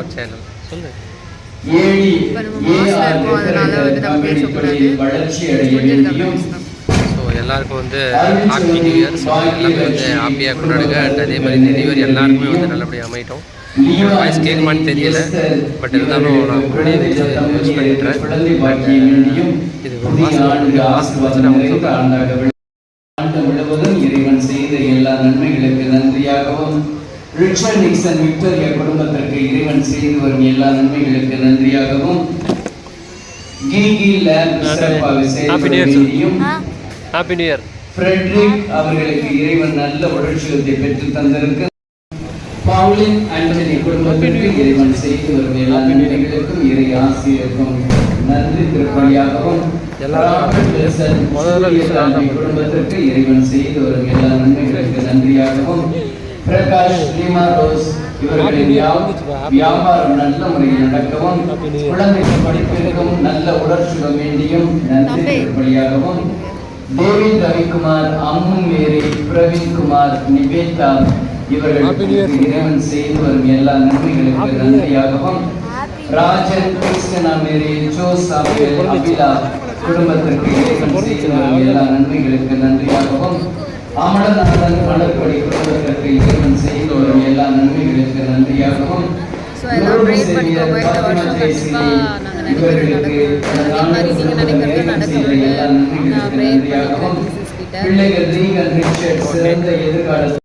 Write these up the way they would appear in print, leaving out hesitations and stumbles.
Our channel. சொல்லு. இப்போ நம்ம மாஸ்ல இருக்கோம், அதனால வந்து நம்ம பேசக்கூடாது. ஸோ எல்லாருக்கும் வந்து ஹாப்பி நியூ இயர். ஸோ எல்லாமே வந்து ஹாப்பியாக கொண்டாடுங்க. அண்ட் அதே மாதிரி இந்த நியூ இயர் எல்லாருக்குமே வந்து நல்லபடியாக அமையிட்டோம். என்னோடய வாய்ஸ் கேட்குமான்னு தெரியல, பட் இருந்தாலும் நான் முன்னாடியே வந்து யூஸ் பண்ணிட்டுறேன். பட் இது ஒரு மாதம் வச்சு நான் சொல்கிறேன். முழுவதும் இறைவன் செய்த எல்லா நன்மைகளுக்கு நன்றியாகவும், ரிச்சர்ட் நிக்சன் விக்டோரியா குடும்பத்திற்கு இறைவன் செய்து வரும் எல்லா நன்மைகளுக்கு நன்றியாகவும், கீகி லேப் சிறப்பாக செய்யும் ஹாப்பி நியூ இயர் ஃப்ரெட்ரிக் அவர்களுக்கு இறைவன் நல்ல உடற்சுகத்தை பெற்று தந்திருக்கு, பவுலின் ஆண்டனி குடும்பத்திற்கு இறைவன் செய்து வரும் எல்லா நன்மைகளுக்கும் இறை ஆசிரியருக்கும் நன்றி திருப்பலியாகவும், குடும்பத்திற்கு இறைவன் செய்து வரும் எல்லா நன்மைகளுக்கு நன்றியாகவும், பிரகாஷ் லீமா ரோஸ் இவர்களின் வியாபாரம் நல்ல முறையில் நடக்கவும், குழந்தைகள் படிப்பிற்கும் நல்ல உடற்சுகம் வேண்டியும் நன்றி திருப்பலியாகவும், டேவிட் ரவிக்குமார், அம்மு மேரி, பிரவீன் குமார், நிவேதா இவர்களுக்கு இறைவன் செய்து வரும் எல்லா நன்மைகளுக்கு நன்றியாகவும், ராஜன், கிறிஸ்டனா மேரி, ஜோசாமியல், அபிலா குடும்பத்திற்கு இறைவன் செய்து வரும் எல்லா நன்மைகளுக்கு நன்றியாகவும், அமலநாதன் மலர்படி குடும்பத்திற்கு இறைவன் செய்து வரும் எல்லா நன்மைகளுக்கு நன்றியாகவும், பிள்ளைகள் ரீகன் ரிச்சர்ட் சிறந்த எதிர்காலத்தில்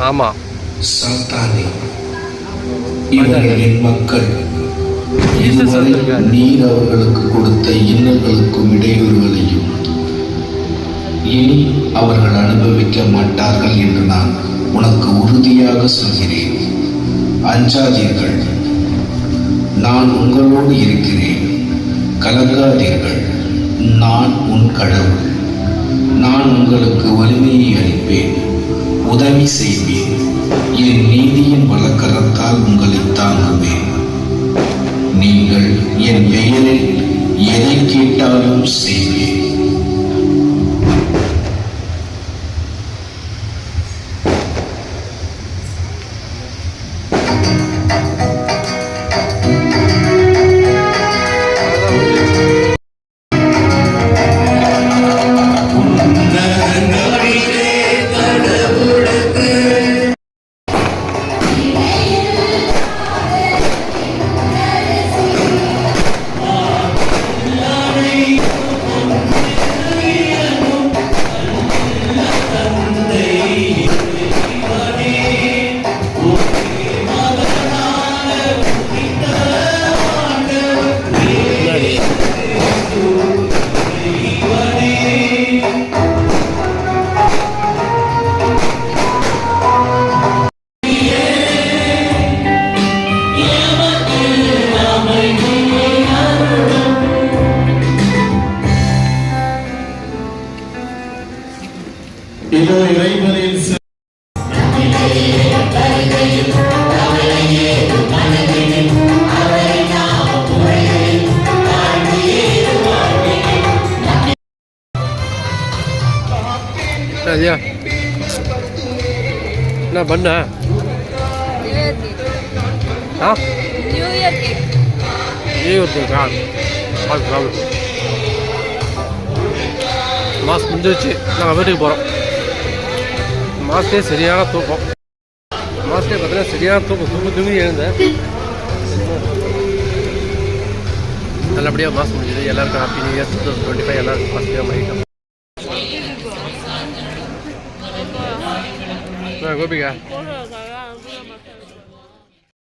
ஆமா சாத்தானே, இவர்களின் மக்கள் நீர் அவர்களுக்கு கொடுத்த இன்னல்களுக்கும் இடையூறுகளையும் இனி அவர்கள் அனுபவிக்க மாட்டார்கள் என்று நான் உனக்கு உறுதியாக சொல்கிறேன். அஞ்சாதீர்கள், நான் உங்களோடு இருக்கிறேன். கலங்காதீர்கள், நான் உன் கடவுள். நான் உங்களுக்கு வலிமையை அளிப்பேன், உதவி செய்வேன். என் நீதியின் வலக்கரத்தால் உங்களை தாங்குவேன். நீங்கள் என் பெயரில் எதை கேட்டாலும் செய்வேன். இதோ இறைவனின் என்ன பண்ண நியூ இயர் கேக்கா? அது ப்ராப்ளம். மாஸ்க் முடிஞ்சிருச்சு, நாங்கள் வீட்டுக்கு போகிறோம். மாஸ்கே சரியான தூக்கம். மாஸ்கே பார்த்தீங்கன்னா சரியான தூங்கி எழுந்தேன். நல்லபடியாக மாதம் முடிஞ்சது. எல்லாருக்கும் ஹாப்பி நியூ இயர் 2025. எல்லாருக்கும் பாசிட்டிவாக மாறிட்டோம். கோபிகா